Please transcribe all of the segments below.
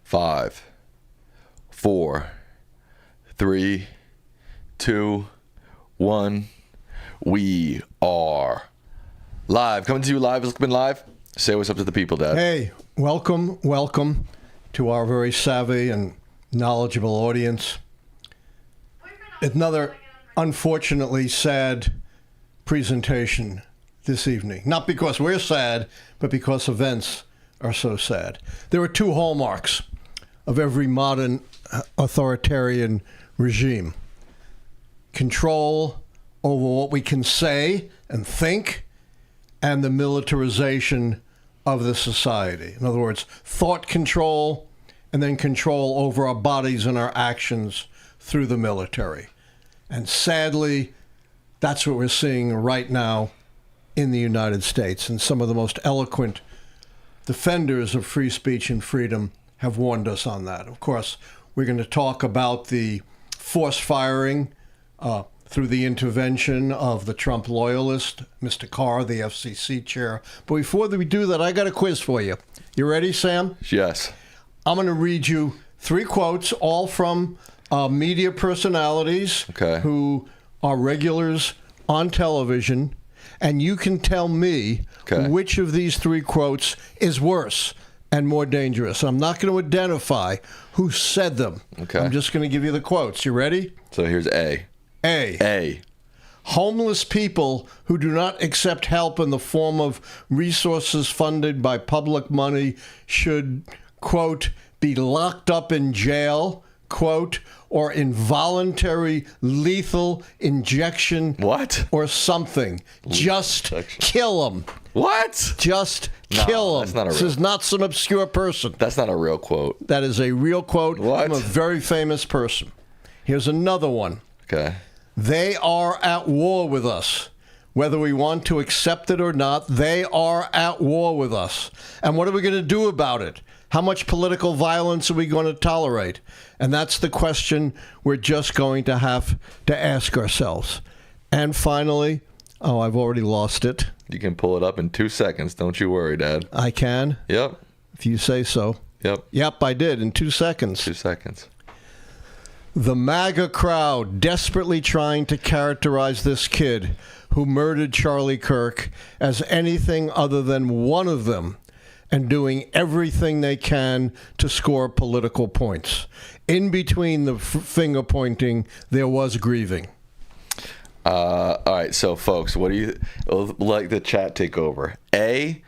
5, 4, 3, 2, 1. We are live. Coming to you live. Lichtman live. Say what's up to the people, Dad. Hey, welcome to our very savvy and knowledgeable audience. Another unfortunately sad presentation this evening. Not because we're sad, but because events are so sad. There are two hallmarks of every modern authoritarian regime: control over what we can say and think, and the militarization of the society. In other words, thought control, and then control over our bodies and our actions through the military. And sadly, that's what we're seeing right now in the United States. And some of the most eloquent defenders of free speech and freedom have warned us on that. Of course, we're going to talk about the forced firing through the intervention of the Trump loyalist, Mr. Carr, the FCC chair. But before we do that, I got a quiz for you. You ready, Sam? Yes. I'm going to read you 3 quotes, all from media personalities who are regulars on television, and you can tell me which of these 3 quotes is worse and more dangerous. I'm not going to identify who said them. I'm just going to give you the quotes. You ready? So here's A. A. Homeless people who do not accept help in the form of resources funded by public money should, quote, be locked up in jail, quote, or involuntary lethal injection. What? Or something. Just kill them. What? Just kill them. That's not a This is not some obscure person. That's not a real quote. That is a real quote What? from a very famous person. Here's another one. Okay. They are at war with us. Whether we want to accept it or not, they are at war with us. And what are we going to do about it? How much political violence are we going to tolerate? And that's the question we're just going to have to ask ourselves. And finally, I've already lost it. You can pull it up in 2 seconds. Don't you worry, Dad. I can? Yep. If you say so. Yep. Yep, I did, in 2 seconds. 2 seconds. The MAGA crowd desperately trying to characterize this kid who murdered Charlie Kirk as anything other than one of them, and doing everything they can to score political points. In between the finger pointing, there was grieving. All right, so folks, what do you like the chat take over? A,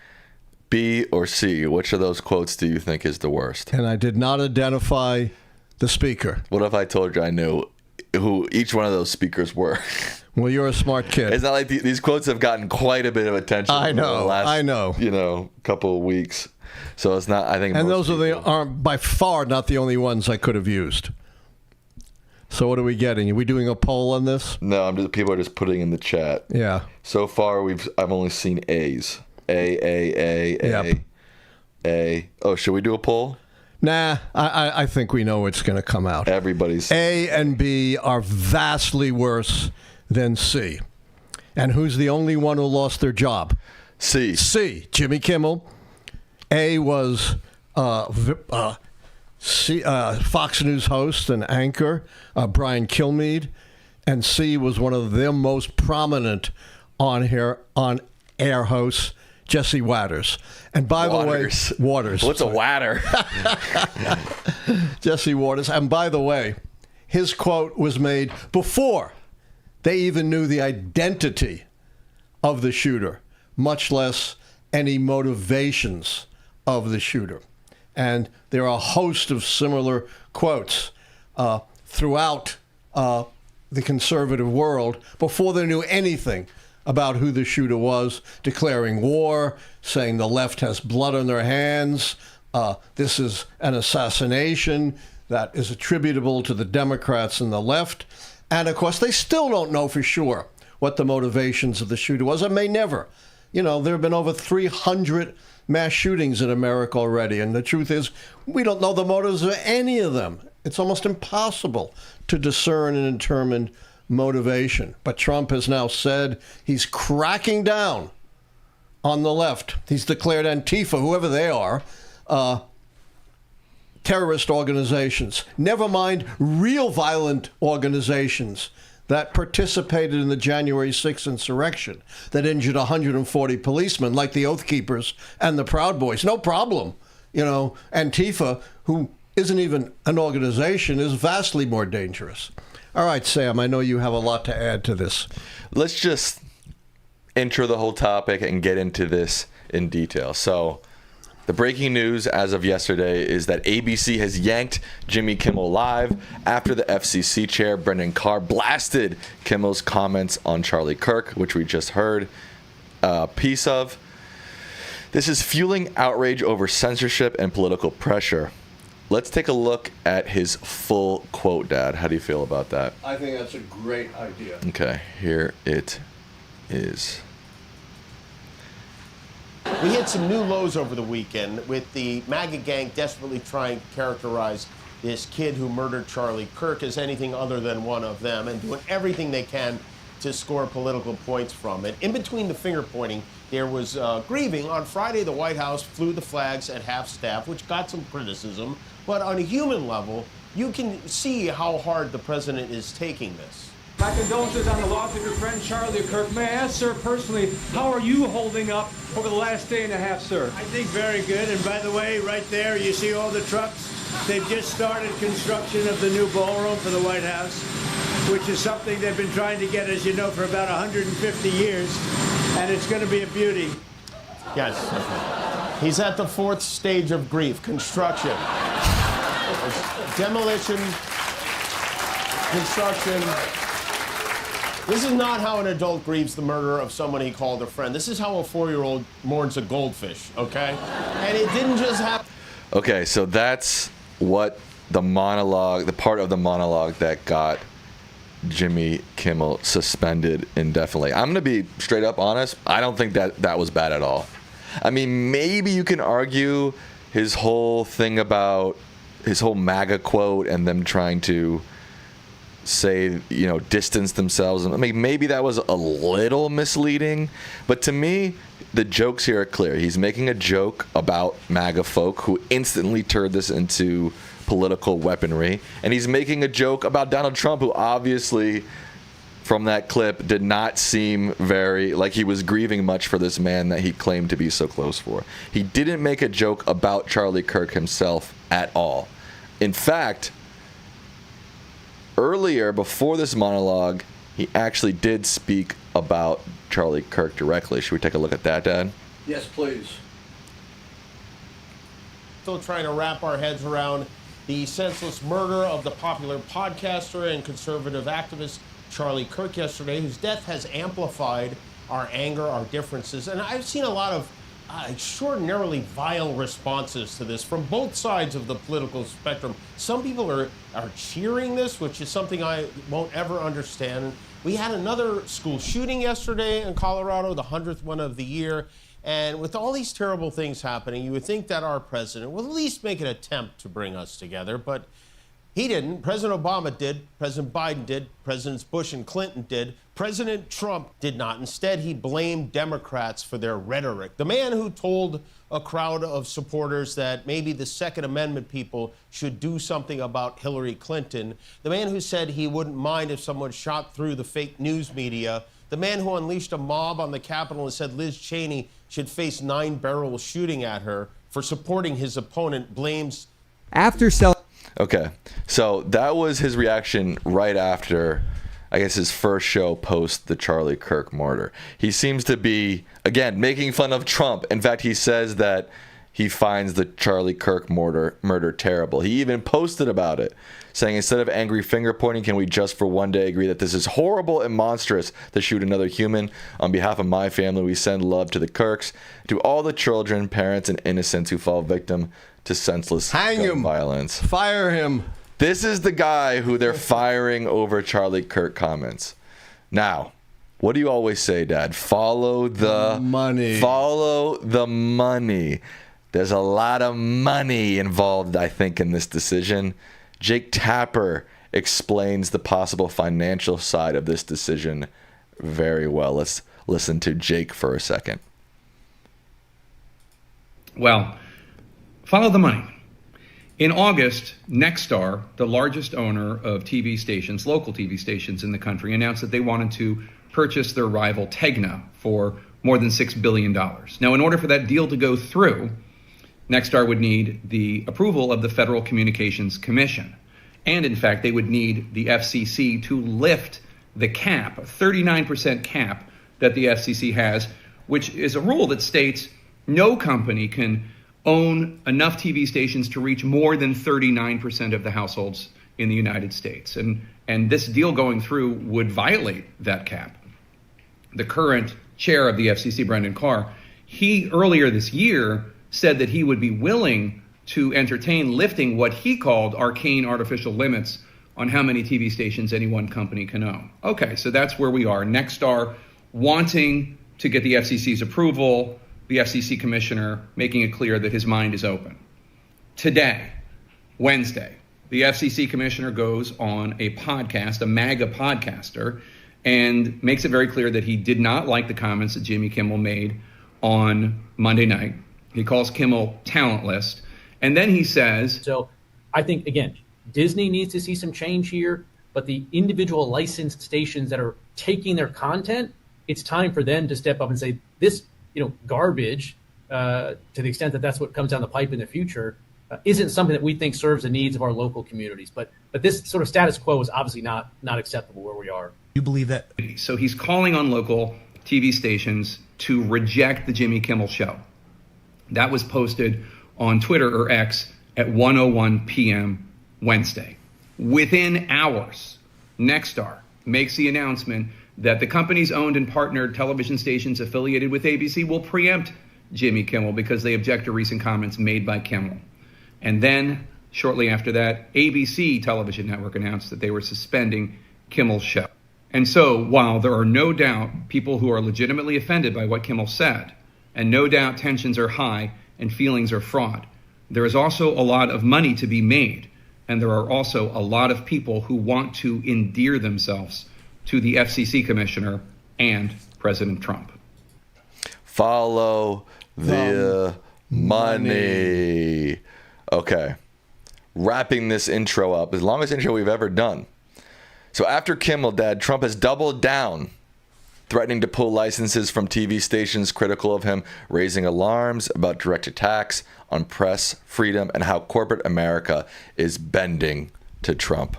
B, or C? Which of those quotes do you think is the worst? And I did not identify the speaker. What if I told you I knew who each one of those speakers were? Well, you're a smart kid. It's not like these quotes have gotten quite a bit of attention. I know. Over the last, I know. Couple of weeks. So it's not. I think. And those are by far not the only ones I could have used. So what are we getting? Are we doing a poll on this? No, people are just putting in the chat. Yeah. So far, I've only seen A's. A. Oh, should we do a poll? Nah, I think we know what's going to come out. Everybody's A and B are vastly worse than C. And who's the only one who lost their job? C. Jimmy Kimmel. A was Fox News host and anchor Brian Kilmeade, and C was one of their most prominent on-air hosts, Jesse Watters. And by the way, Waters. What's a Watter? Jesse Waters. And by the way, his quote was made before they even knew the identity of the shooter, much less any motivations of the shooter. And there are a host of similar quotes throughout the conservative world before they knew anything about who the shooter was, declaring war, saying the left has blood on their hands, this is an assassination that is attributable to the Democrats and the left. And, of course, they still don't know for sure what the motivations of the shooter was, and may never. There have been over 300 mass shootings in America already, and the truth is we don't know the motives of any of them. It's almost impossible to discern and determine motivation. But Trump has now said he's cracking down on the left. He's declared Antifa, whoever they are, terrorist organizations, never mind real violent organizations that participated in the January 6th insurrection that injured 140 policemen, like the Oath Keepers and the Proud Boys. No problem. Antifa, who isn't even an organization, is vastly more dangerous. All right, Sam, I know you have a lot to add to this. Let's just intro the whole topic and get into this in detail. So the breaking news as of yesterday is that ABC has yanked Jimmy Kimmel Live after the FCC chair, Brendan Carr, blasted Kimmel's comments on Charlie Kirk, which we just heard a piece of. This is fueling outrage over censorship and political pressure. Let's take a look at his full quote, Dad. How do you feel about that? I think that's a great idea. Okay, here it is. We hit some new lows over the weekend with the MAGA gang desperately trying to characterize this kid who murdered Charlie Kirk as anything other than one of them and doing everything they can to score political points from it. In between the finger pointing, there was grieving. On Friday, the White House flew the flags at half-staff, which got some criticism. But on a human level, you can see how hard the president is taking this. My condolences on the loss of your friend Charlie Kirk. May I ask, sir, personally, how are you holding up over the last day and a half, sir? I think very good. And by the way, right there, you see all the trucks? They've just started construction of the new ballroom for the White House, which is something they've been trying to get, as you know, for about 150 years. And it's going to be a beauty. Yes. He's at the fourth stage of grief, construction. Demolition, construction. This is not how an adult grieves the murder of someone he called a friend. This is how a 4-year-old mourns a goldfish, okay? And it didn't just happen. Okay, so that's what the part of the monologue that got Jimmy Kimmel suspended indefinitely. I'm going to be straight up honest. I don't think that was bad at all. I mean, maybe you can argue his whole thing about his whole MAGA quote and them trying to say, distance themselves. I mean, maybe that was a little misleading, but to me, the jokes here are clear. He's making a joke about MAGA folk who instantly turned this into political weaponry, and he's making a joke about Donald Trump, who obviously, from that clip, did not seem very like he was grieving much for this man that he claimed to be so close for. He didn't make a joke about Charlie Kirk himself at all. In fact, earlier, before this monologue, he actually did speak about Charlie Kirk directly. Should we take a look at that, Dad? Yes, please. Still trying to wrap our heads around the senseless murder of the popular podcaster and conservative activist Charlie Kirk yesterday, whose death has amplified our anger, our differences. And I've seen a lot of extraordinarily vile responses to this from both sides of the political spectrum. Some people are cheering this, which is something I won't ever understand. We had another school shooting yesterday in Colorado, the 100th one of the year. And with all these terrible things happening, you would think that our president will at least make an attempt to bring us together, but he didn't. President Obama did. President Biden did. Presidents Bush and Clinton did. President Trump did not. Instead, he blamed Democrats for their rhetoric. The man who told a crowd of supporters that maybe the Second Amendment people should do something about Hillary Clinton. The man who said he wouldn't mind if someone shot through the fake news media. The man who unleashed a mob on the Capitol and said Liz Cheney should face 9-barrel shooting at her for supporting his opponent blames. Okay, so that was his reaction right after, I guess, his first show post the Charlie Kirk murder. He seems to be, again, making fun of Trump. In fact, he says that he finds the Charlie Kirk murder terrible. He even posted about it, saying, instead of angry finger pointing, can we just for one day agree that this is horrible and monstrous to shoot another human? On behalf of my family, we send love to the Kirks, to all the children, parents, and innocents who fall victim to senseless gun violence. Fire him. This is the guy who they're firing over Charlie Kirk comments. Now, what do you always say, Dad? Follow the money. Follow the money. There's a lot of money involved, I think, in this decision. Jake Tapper explains the possible financial side of this decision very well. Let's listen to Jake for a second. Well, follow the money. In August, Nexstar, the largest owner of TV stations, local TV stations in the country, announced that they wanted to purchase their rival Tegna for more than $6 billion. Now, in order for that deal to go through, Nexstar would need the approval of the Federal Communications Commission. And in fact, they would need the FCC to lift the cap, a 39% cap that the FCC has, which is a rule that states no company can own enough TV stations to reach more than 39% of the households in the United States. And this deal going through would violate that cap. The current chair of the FCC, Brendan Carr, he earlier this year said that he would be willing to entertain lifting what he called arcane artificial limits on how many TV stations any one company can own. Okay, so that's where we are. Nexstar wanting to get the FCC's approval, the FCC commissioner making it clear that his mind is open. Today, Wednesday, the FCC commissioner goes on a podcast, a MAGA podcaster, and makes it very clear that he did not like the comments that Jimmy Kimmel made on Monday night. He calls Kimmel talentless. And then he says... So I think, again, Disney needs to see some change here, but the individual licensed stations that are taking their content, it's time for them to step up and say, this garbage, to the extent that that's what comes down the pipe in the future, isn't something that we think serves the needs of our local communities. But this sort of status quo is obviously not acceptable where we are. You believe that? So he's calling on local TV stations to reject the Jimmy Kimmel show. That was posted on Twitter or X at 1:01 p.m. Wednesday. Within hours, Nexstar makes the announcement that the company's owned and partnered television stations affiliated with ABC will preempt Jimmy Kimmel because they object to recent comments made by Kimmel. And then, shortly after that, ABC television network announced that they were suspending Kimmel's show. And so, while there are no doubt people who are legitimately offended by what Kimmel said, and no doubt tensions are high and feelings are fraught, there is also a lot of money to be made, and there are also a lot of people who want to endear themselves to the FCC commissioner and President Trump. Follow the money. Okay. Wrapping this intro up, as longest intro we've ever done. So after Kimmel Dad, Trump has doubled down, threatening to pull licenses from TV stations critical of him, raising alarms about direct attacks on press freedom and how corporate America is bending to Trump.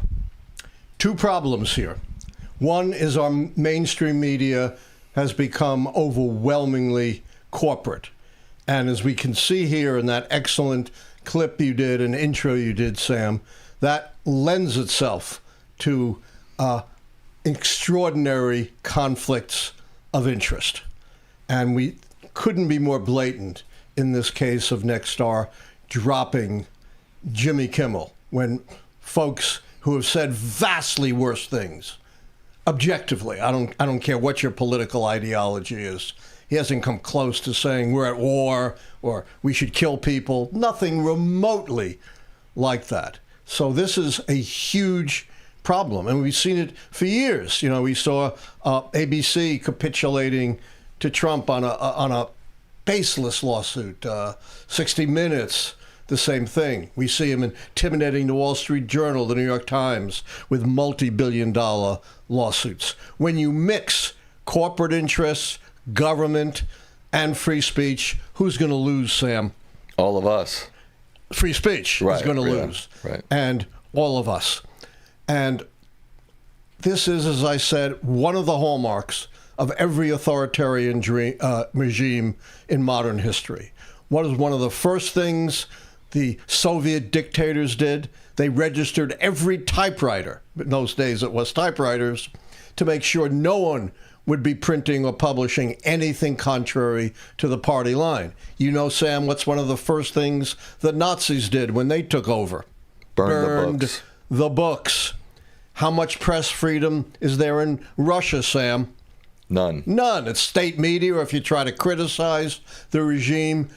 Two problems here. One is our mainstream media has become overwhelmingly corporate. And as we can see here in that excellent clip you did, an intro you did, Sam, that lends itself to extraordinary conflicts of interest. And we couldn't be more blatant in this case of Nexstar dropping Jimmy Kimmel when folks who have said vastly worse things, objectively, I don't care what your political ideology is, he hasn't come close to saying we're at war or we should kill people, nothing remotely like that. So this is a huge problem, and we've seen it for years. We saw ABC capitulating to Trump on a baseless lawsuit. 60 Minutes, the same thing. We see him intimidating the Wall Street Journal, the New York Times, with multi-billion-dollar lawsuits. When you mix corporate interests, government, and free speech, who's going to lose, Sam? All of us. Free speech is going to lose. Right. And all of us. And this is, as I said, one of the hallmarks of every authoritarian regime in modern history. What is one of the first things the Soviet dictators did? They registered every typewriter, in those days it was typewriters, to make sure no one would be printing or publishing anything contrary to the party line. Sam, what's one of the first things the Nazis did when they took over? Burned the books. How much press freedom is there in Russia, Sam? None. It's state media, or if you try to criticize the regime,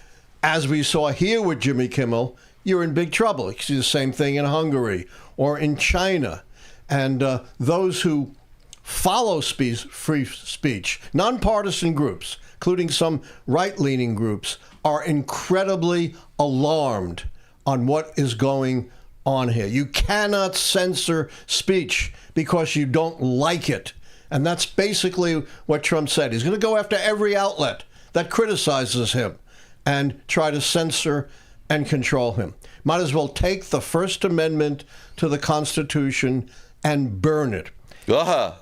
as we saw here with Jimmy Kimmel, you're in big trouble. You see the same thing in Hungary or in China. And those who follow free speech, nonpartisan groups, including some right-leaning groups, are incredibly alarmed on what is going on here. You cannot censor speech because you don't like it. And that's basically what Trump said. He's going to go after every outlet that criticizes him and try to censor and control him. Might as well take the First Amendment to the Constitution and burn it.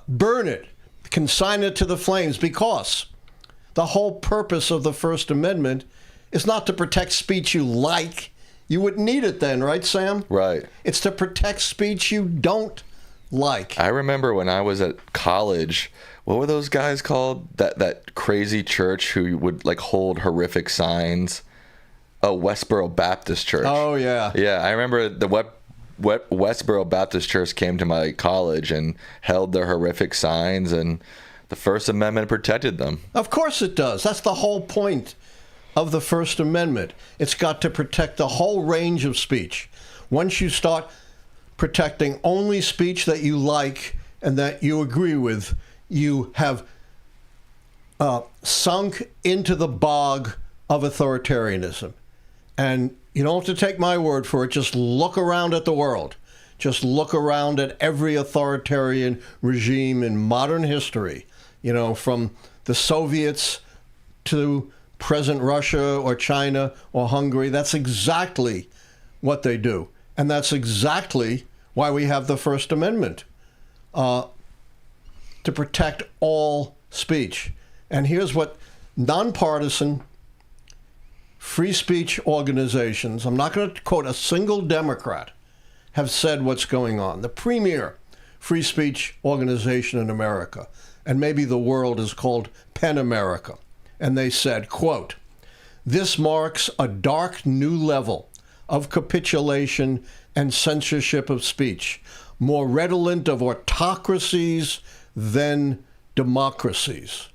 Burn it. Consign it to the flames, because the whole purpose of the First Amendment is not to protect speech you like. You wouldn't need it then, right, Sam? Right. It's to protect speech you don't like. I remember when I was at college, what were those guys called? That crazy church who would like hold horrific signs. Oh, Westboro Baptist Church. Oh, yeah. Yeah, I remember the Westboro Baptist Church came to my college and held their horrific signs, and the First Amendment protected them. Of course it does. That's the whole point of the First Amendment. It's got to protect the whole range of speech. Once you start protecting only speech that you like and that you agree with, you have sunk into the bog of authoritarianism. And you don't have to take my word for it. Just look around at the world. Just look around at every authoritarian regime in modern history, from the Soviets to present Russia or China or Hungary. That's exactly what they do. And that's exactly why we have the First Amendment, to protect all speech. And here's what nonpartisan free speech organizations, I'm not going to quote a single Democrat, have said what's going on. The premier free speech organization in America, and maybe the world, is called PEN America. And they said, quote, "This marks a dark new level of capitulation and censorship of speech, more redolent of autocracies than democracies."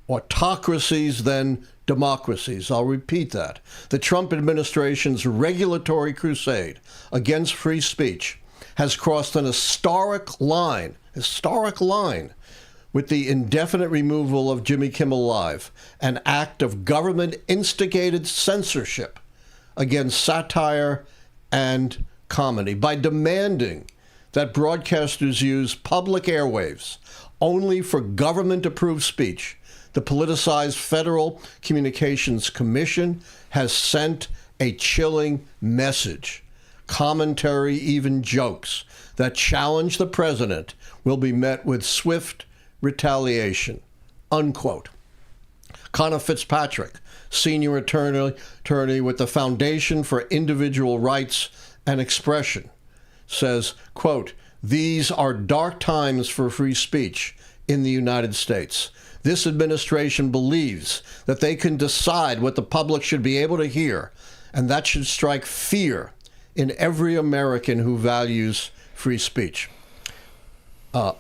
Autocracies than democracies. I'll repeat that. The Trump administration's regulatory crusade against free speech has crossed an historic line with the indefinite removal of Jimmy Kimmel Live, an act of government-instigated censorship against satire and comedy, by demanding that broadcasters use public airwaves only for government-approved speech. The politicized Federal Communications Commission has sent a chilling message. Commentary, even jokes that challenge the president, will be met with swift retaliation. Unquote. Connor Fitzpatrick, senior attorney with the Foundation for Individual Rights and Expression, says, quote, "These are dark times for free speech in the United States. This administration believes that they can decide what the public should be able to hear, and that should strike fear in every American who values free speech."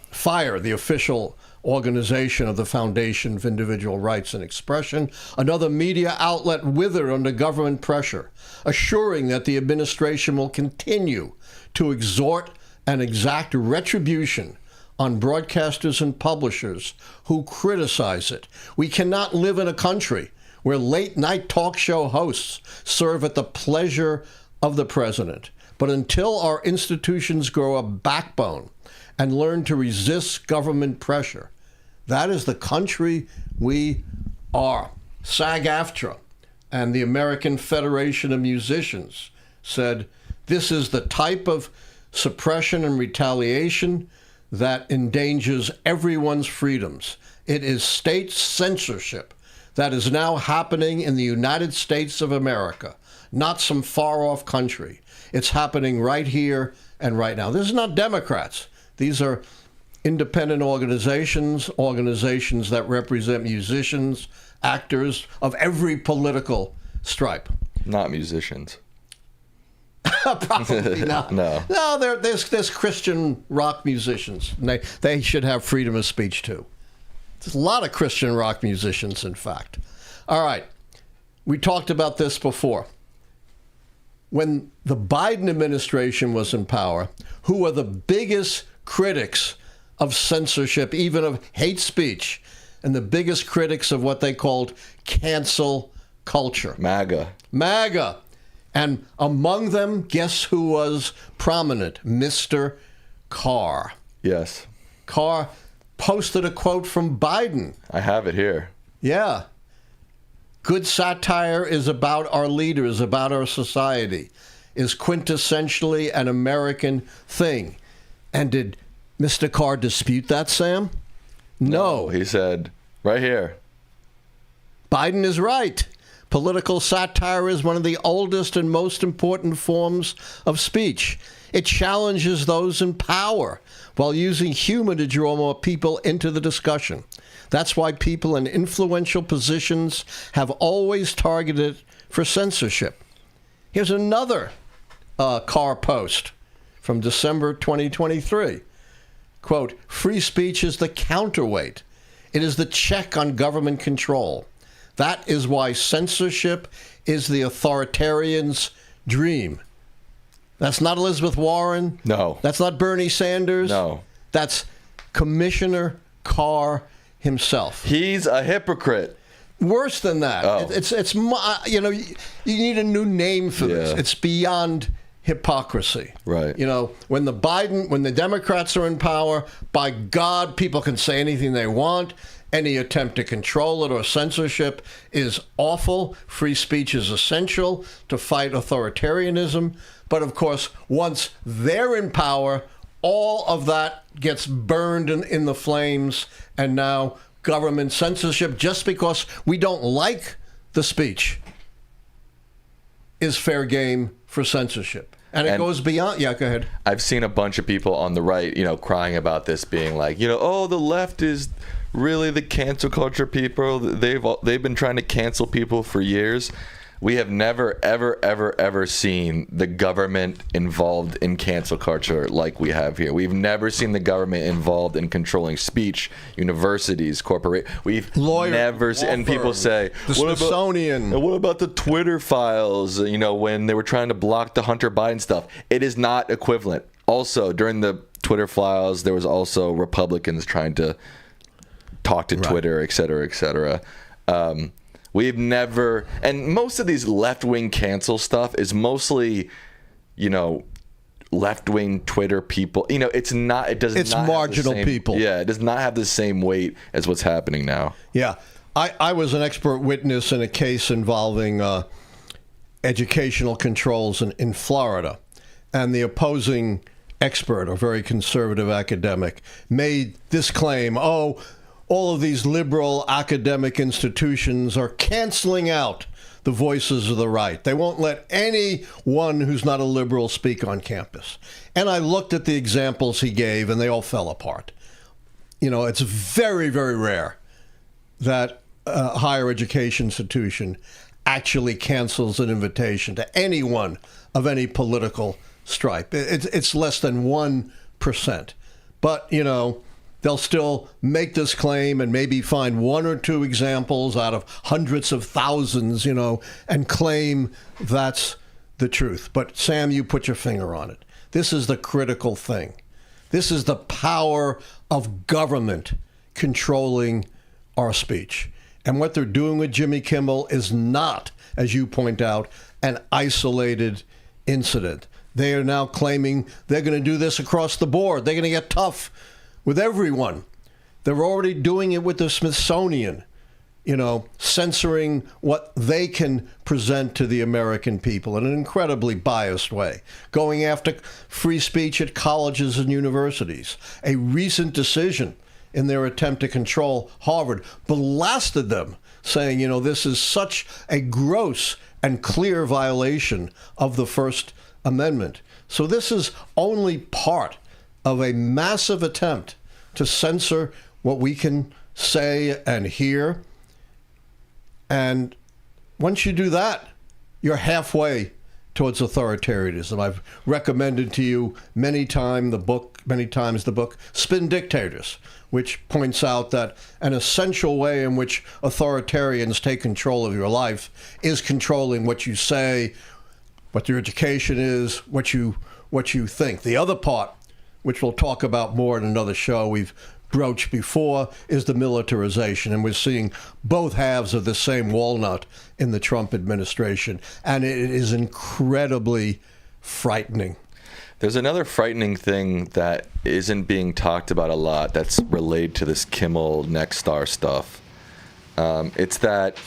FIRE, the official organization of the Foundation for Individual Rights and Expression, another media outlet, withered under government pressure, assuring that the administration will continue to exhort and exact retribution on broadcasters and publishers who criticize it. We cannot live in a country where late-night talk show hosts serve at the pleasure of the president. But until our institutions grow a backbone and learn to resist government pressure, that is the country we are. SAG-AFTRA and the American Federation of Musicians said, "This is the type of suppression and retaliation that endangers everyone's freedoms. It is state censorship that is now happening in the United States of America, not some far-off country. It's happening right here and right now." This is not Democrats. These are independent organizations that represent musicians, actors of every political stripe. Not musicians. Probably not. No, there's Christian rock musicians. And they should have freedom of speech too. There's a lot of Christian rock musicians, in fact. All right, we talked about this before. When the Biden administration was in power, who were the biggest critics of censorship, even of hate speech, and the biggest critics of what they called cancel culture? MAGA. And among them, guess who was prominent? Mr. Carr. Yes. Carr posted a quote from Biden. I have it here. Yeah. Good satire is about our leaders, about our society, is quintessentially an American thing. And did Mr. Carr dispute that, Sam? No. He said, right here. Biden is right. Political satire is one of the oldest and most important forms of speech. It challenges those in power while using humor to draw more people into the discussion. That's why people in influential positions have always targeted for censorship. Here's another Carr post from December 2023. Quote, free speech is the counterweight. It is the check on government control. That is why censorship is the authoritarian's dream. That's not Elizabeth Warren. No. That's not Bernie Sanders. No. That's Commissioner Carr himself. He's a hypocrite. Worse than that. Oh. It's you know, you need a new name for this. Yeah. It's beyond hypocrisy. Right. You know, when the Democrats are in power, by God, people can say anything they want. Any attempt to control it or censorship is awful. Free speech is essential to fight authoritarianism. But of course, once they're in power, all of that gets burned in the flames. And now government censorship, just because we don't like the speech, is fair game for censorship. And it goes beyond. Yeah, go ahead. I've seen a bunch of people on the right, crying about this, being like, oh, the left is really the cancel culture people. They've been trying to cancel people for years. We have never, ever, ever, ever seen the government involved in cancel culture like we have here. We've never seen the government involved in controlling speech, universities, We've never seen. And people say, the Smithsonian. What about the Twitter files? When they were trying to block the Hunter Biden stuff. It is not equivalent. Also, during the Twitter files, there was also Republicans trying to talk to Twitter, et cetera, et cetera. We've never, and most of these left-wing cancel stuff is mostly, left-wing Twitter people. It's not. It's marginal people. Yeah, it does not have the same weight as what's happening now. Yeah, I was an expert witness in a case involving educational controls in Florida, and the opposing expert, a very conservative academic, made this claim: all of these liberal academic institutions are canceling out the voices of the right. They won't let anyone who's not a liberal speak on campus. And I looked at the examples he gave, and they all fell apart. It's very, very rare that a higher education institution actually cancels an invitation to anyone of any political stripe. It's less than 1%. But, they'll still make this claim and maybe find one or two examples out of hundreds of thousands, and claim that's the truth. But Sam, you put your finger on it. This is the critical thing. This is the power of government controlling our speech. And what they're doing with Jimmy Kimmel is not, as you point out, an isolated incident. They are now claiming they're going to do this across the board. They're going to get tough with everyone. They're already doing it with the Smithsonian, censoring what they can present to the American people in an incredibly biased way, going after free speech at colleges and universities. A recent decision in their attempt to control Harvard blasted them, saying, this is such a gross and clear violation of the First Amendment. So this is only part of a massive attempt to censor what we can say and hear. And once you do that, you're halfway towards authoritarianism. I've recommended to you many times the book Spin Dictators, which points out that an essential way in which authoritarians take control of your life is controlling what you say, what your education is, what you think. The other part, which we'll talk about more in another show, we've broached before is the militarization. And we're seeing both halves of the same walnut in the Trump administration. And it is incredibly frightening. There's another frightening thing that isn't being talked about a lot that's related to this Kimmel Nexstar stuff. It's that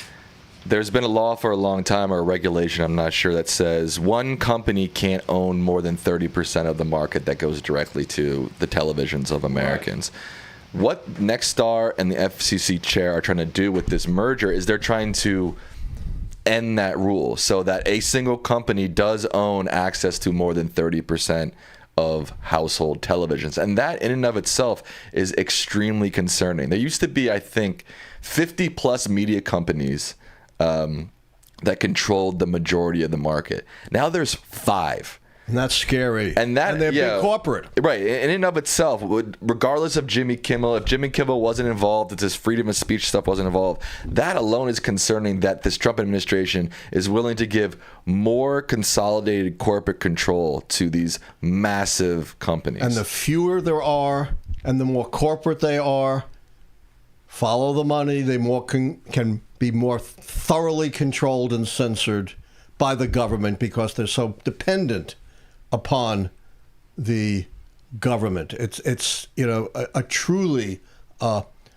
there's been a law for a long time, or a regulation, I'm not sure, that says one company can't own more than 30% of the market that goes directly to the televisions of Americans. Right. What Nexstar and the FCC chair are trying to do with this merger is they're trying to end that rule so that a single company does own access to more than 30% of household televisions. And that in and of itself is extremely concerning. There used to be, I think, 50 plus media companies that controlled the majority of the market. Now there's 5. And that's scary. And they're big corporate. Right. In and of itself, regardless of Jimmy Kimmel, if Jimmy Kimmel wasn't involved, if this freedom of speech stuff wasn't involved, that alone is concerning that this Trump administration is willing to give more consolidated corporate control to these massive companies. And the fewer there are and the more corporate they are, follow the money, they can be more thoroughly controlled and censored by the government because they're so dependent upon the government. It's a truly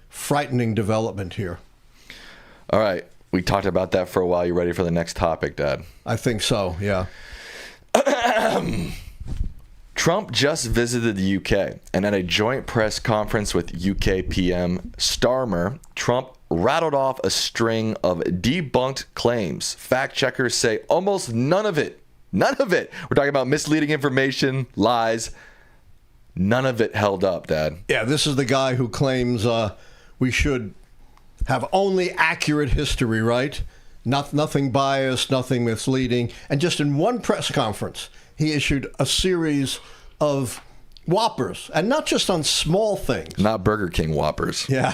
frightening development here. All right. We talked about that for a while. You ready for the next topic, Dad? I think so, yeah. Trump just visited the UK, and at a joint press conference with UK PM Starmer, Trump rattled off a string of debunked claims. Fact checkers say almost none of it. We're talking about misleading information, lies. None of it held up, Dad. Yeah, this is the guy who claims we should have only accurate history, right? Nothing biased, nothing misleading. And just in one press conference, he issued a series of whoppers, and not just on small things. Not Burger King whoppers. Yeah.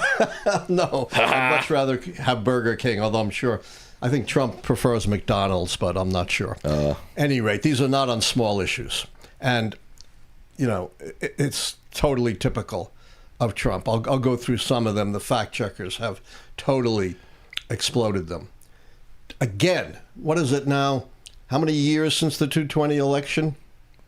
No, I'd much rather have Burger King, although I think Trump prefers McDonald's, but I'm not sure. Any rate, these are not on small issues. And, it's totally typical of Trump. I'll go through some of them. The fact checkers have totally exploded them. Again, what is it now? How many years since the 2020 election?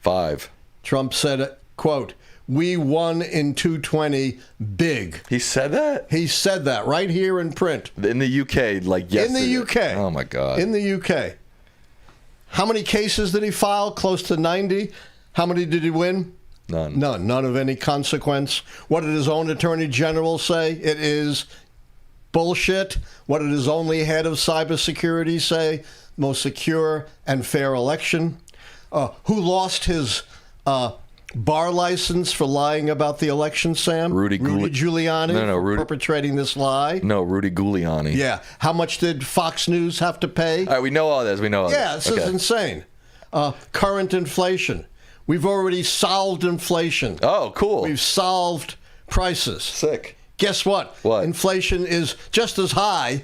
5. Trump said, quote, "We won in 2020 big." He said that? He said that right here in print. In the UK, like yesterday. In the UK. Oh, my God. In the UK. How many cases did he file? Close to 90. How many did he win? None. None of any consequence. What did his own attorney general say? It is bullshit. What did his only head of cybersecurity say? Most secure and fair election. Who lost his bar license for lying about the election, Sam? Rudy Giuliani. No, for perpetrating this lie. No, Rudy Giuliani. Yeah. How much did Fox News have to pay? All right, we know all this. Yeah, this is insane. Current inflation. We've already solved inflation. Oh, cool. We've solved prices. Sick. Guess what? What? Inflation is just as high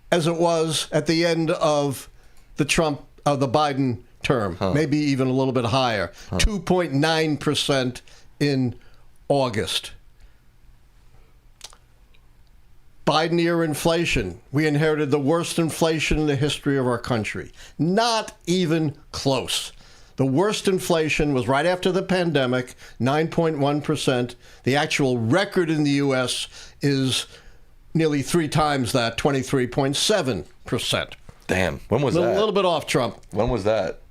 as it was at the end of the Biden term, maybe even a little bit higher, 2.9% in August. Biden-era inflation. We inherited the worst inflation in the history of our country. Not even close. The worst inflation was right after the pandemic, 9.1%. The actual record in the U.S. is nearly 3 times that, 23.7%. Damn. When was that? A little bit off Trump. When was that?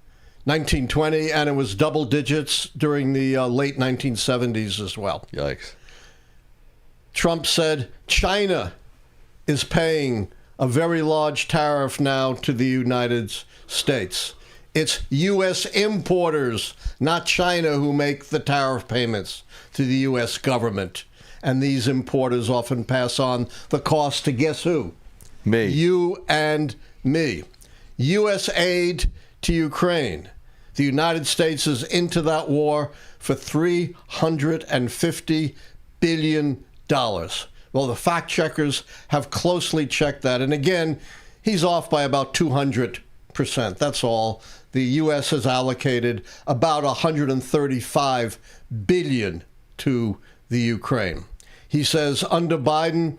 1920, and it was double digits during the late 1970s as well. Yikes. Trump said China is paying a very large tariff now to the United States. It's U.S. importers, not China, who make the tariff payments to the U.S. government. And these importers often pass on the cost to guess who? Me. You and me. U.S. aid to Ukraine. The United States is into that war for $350 billion. Well, the fact checkers have closely checked that. And again, he's off by about 200%. That's all. The U.S. has allocated about $135 billion to the Ukraine. He says under Biden,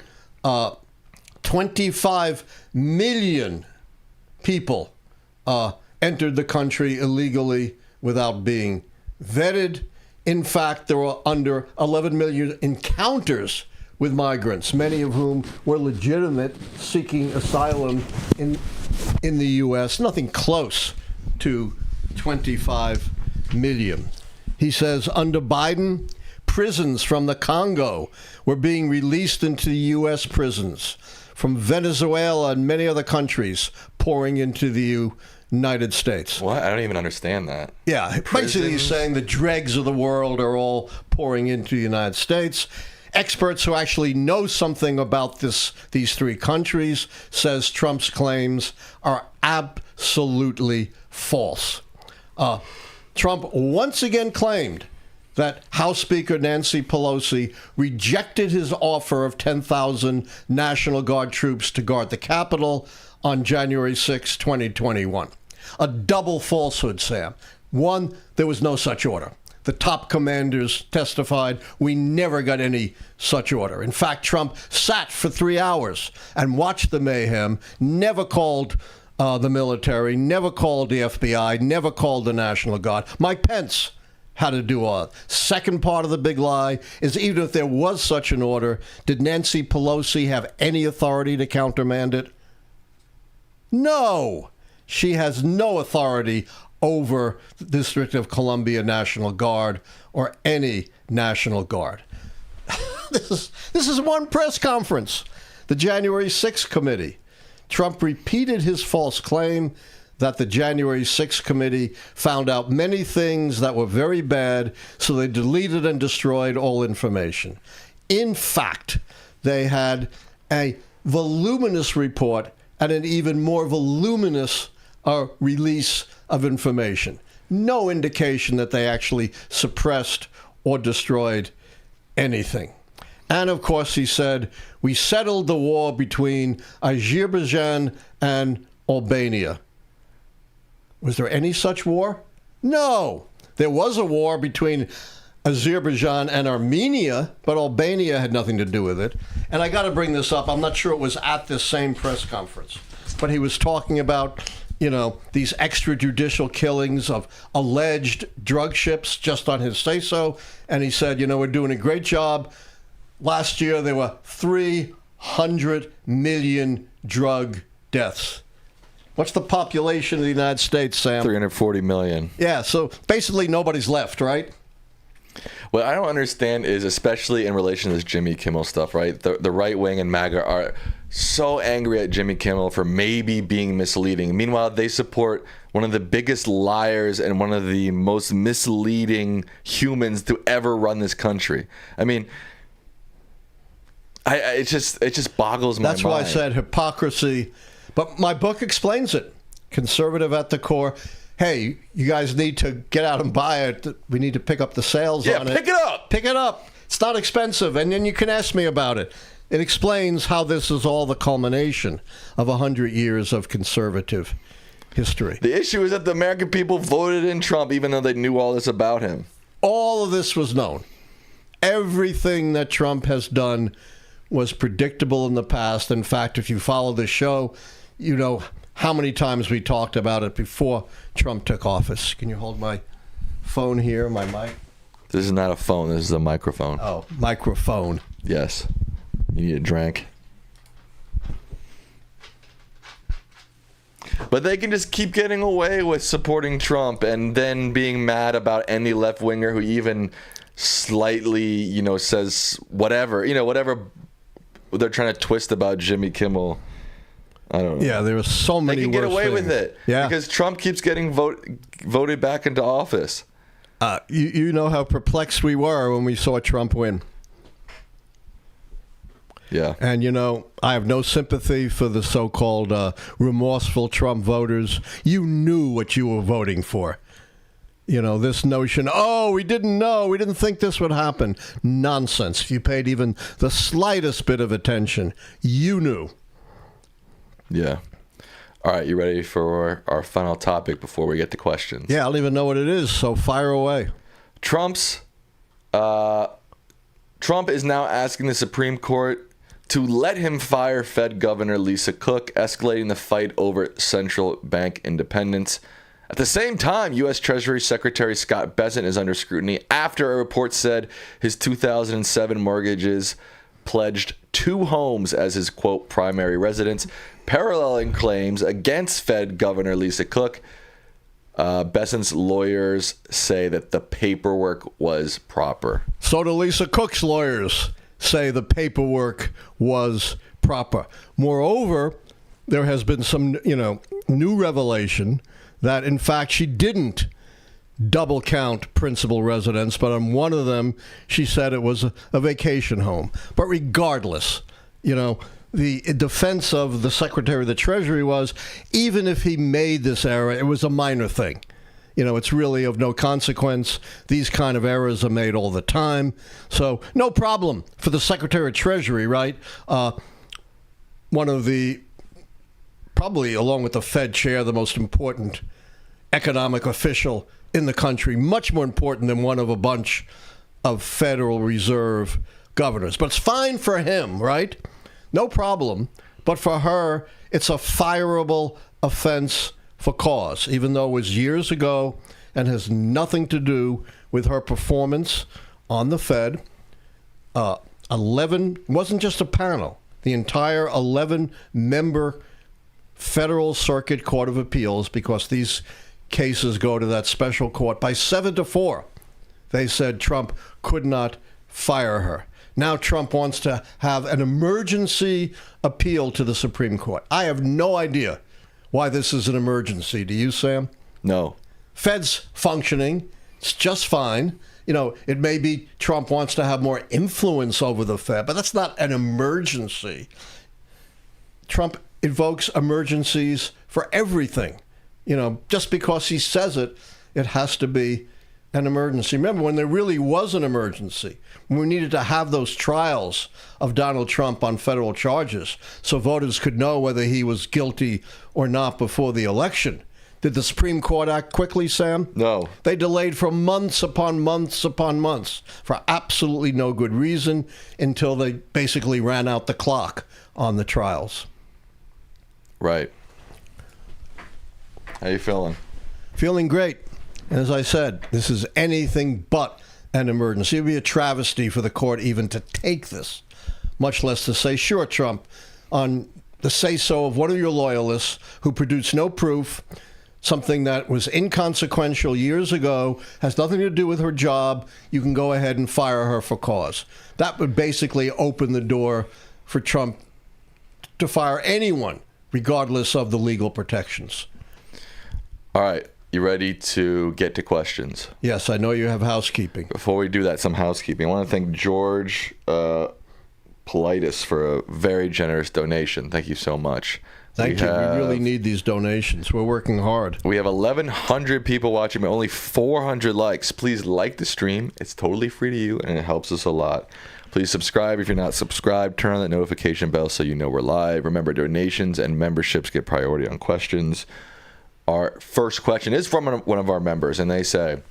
25 million people entered the country illegally without being vetted. In fact, there were under 11 million encounters with migrants, many of whom were legitimate, seeking asylum in the U.S., nothing close to 25 million. He says under Biden, prisons from the Congo were being released into the U.S. prisons, from Venezuela and many other countries pouring into the United States. What? I don't even understand that. Yeah, basically he's saying the dregs of the world are all pouring into the United States. Experts who actually know something about these three countries says Trump's claims are absolutely false. Trump once again claimed that House Speaker Nancy Pelosi rejected his offer of 10,000 National Guard troops to guard the Capitol on January 6, 2021. A double falsehood, Sam. One, there was no such order. The top commanders testified we never got any such order. In fact, Trump sat for 3 hours and watched the mayhem, never called the military, never called the FBI, never called the National Guard. Mike Pence had to do all. Second part of the big lie is even if there was such an order, did Nancy Pelosi have any authority to countermand it? No. She has no authority over the District of Columbia National Guard or any National Guard. This is one press conference. The January 6th committee. Trump repeated his false claim that the January 6th committee found out many things that were very bad, so they deleted and destroyed all information. In fact, they had a voluminous report and an even more voluminous release of information. No indication that they actually suppressed or destroyed anything. And of course, he said, we settled the war between Azerbaijan and Albania. Was there any such war? No. There was a war between Azerbaijan and Armenia, but Albania had nothing to do with it. And I got to bring this up. I'm not sure it was at this same press conference, but he was talking about, these extrajudicial killings of alleged drug ships just on his say-so. And he said, we're doing a great job. Last year, there were 300 million drug deaths. What's the population of the United States, Sam? 340 million. Yeah, so basically nobody's left, right? What I don't understand is, especially in relation to this Jimmy Kimmel stuff, right? The right wing and MAGA are so angry at Jimmy Kimmel for maybe being misleading. Meanwhile, they support one of the biggest liars and one of the most misleading humans to ever run this country. I mean, it just boggles my mind. That's why I said hypocrisy. But my book explains it. Conservative at the core. Hey, you guys need to get out and buy it. We need to pick up the sales on it. Yeah, pick it up. Pick it up. It's not expensive. And then you can ask me about it. It explains how this is all the culmination of 100 years of conservative history. The issue is that the American people voted in Trump even though they knew all this about him. All of this was known. Everything that Trump has done was predictable in the past. In fact, if you follow the show, you know how many times we talked about it before Trump took office. Can you hold my phone here, my mic? This is not a phone. This is a microphone. Oh, microphone. Yes. You need a drink. But they can just keep getting away with supporting Trump and then being mad about any left-winger who even slightly, says whatever, whatever they're trying to twist about Jimmy Kimmel. I don't know. Yeah, there are so many. They can get away things with it. Yeah. Because Trump keeps getting voted back into office. You know how perplexed we were when we saw Trump win. Yeah. And, I have no sympathy for the so-called remorseful Trump voters. You knew what you were voting for. This notion, we didn't know, we didn't think this would happen. Nonsense. If you paid even the slightest bit of attention, you knew. Yeah. All right, you ready for our final topic before we get to questions? Yeah, I don't even know what it is, so fire away. Trump's Trump is now asking the Supreme Court to let him fire Fed Governor Lisa Cook, escalating the fight over central bank independence. At the same time, U.S. Treasury Secretary Scott Bessent is under scrutiny after a report said his 2007 mortgages pledged 2 homes as his, quote, primary residence, paralleling claims against Fed Governor Lisa Cook. Bessent's lawyers say that the paperwork was proper. So do Lisa Cook's lawyers say the paperwork was proper. Moreover, there has been some, new revelation that, in fact, she didn't double count principal residence, but on one of them, she said it was a vacation home. But regardless, the defense of the Secretary of the Treasury was, even if he made this error, it was a minor thing. It's really of no consequence. These kind of errors are made all the time. So no problem for the Secretary of Treasury, right? One of the, probably along with the Fed chair, the most important economic official in the country, much more important than one of a bunch of Federal Reserve governors. But it's fine for him, right? No problem. But for her, it's a fireable offense for cause, even though it was years ago and has nothing to do with her performance on the Fed. 11, wasn't just a panel, the entire 11-member Federal Circuit Court of Appeals, because these cases go to that special court, by 7-4, they said Trump could not fire her. Now Trump wants to have an emergency appeal to the Supreme Court. I have no idea why this is an emergency. Do you, Sam? No. Fed's functioning. It's just fine. It may be Trump wants to have more influence over the Fed, but that's not an emergency. Trump invokes emergencies for everything. Just because he says it, it has to be an emergency. Remember, when there really was an emergency, when we needed to have those trials of Donald Trump on federal charges so voters could know whether he was guilty or not before the election, did the Supreme Court act quickly, Sam? No. They delayed for months upon months upon months for absolutely no good reason until they basically ran out the clock on the trials. Right. How you feeling? Feeling great. And as I said, this is anything but an emergency. It would be a travesty for the court even to take this, much less to say, sure, Trump, on the say-so of one of your loyalists who produced no proof, something that was inconsequential years ago, has nothing to do with her job, you can go ahead and fire her for cause. That would basically open the door for Trump to fire anyone, regardless of the legal protections. All right. You ready to get to questions? Yes, I know you have housekeeping. Before we do that, some housekeeping. I want to thank George Politis for a very generous donation. Thank you so much. Thank you. We really need these donations. We're working hard. We have 1,100 people watching, but only 400 likes. Please like the stream. It's totally free to you, and it helps us a lot. Please subscribe if you're not subscribed. Turn on that notification bell so you know we're live. Remember, donations and memberships get priority on questions. Our first question is from one of our members, and they say,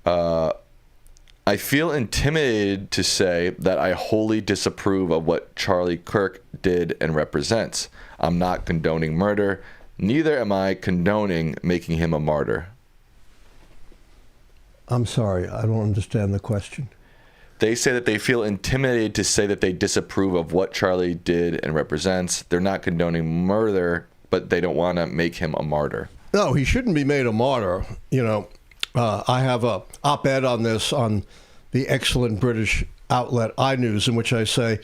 I feel intimidated to say that I wholly disapprove of what Charlie Kirk did and represents. I'm not condoning murder. Neither am I condoning making him a martyr. I'm sorry, I don't understand the question. They say that they feel intimidated to say that they disapprove of what Charlie did and represents. They're not condoning murder, but they don't want to make him a martyr. No, he shouldn't be made a martyr. I have a op-ed on this on the excellent British outlet iNews, in which I say,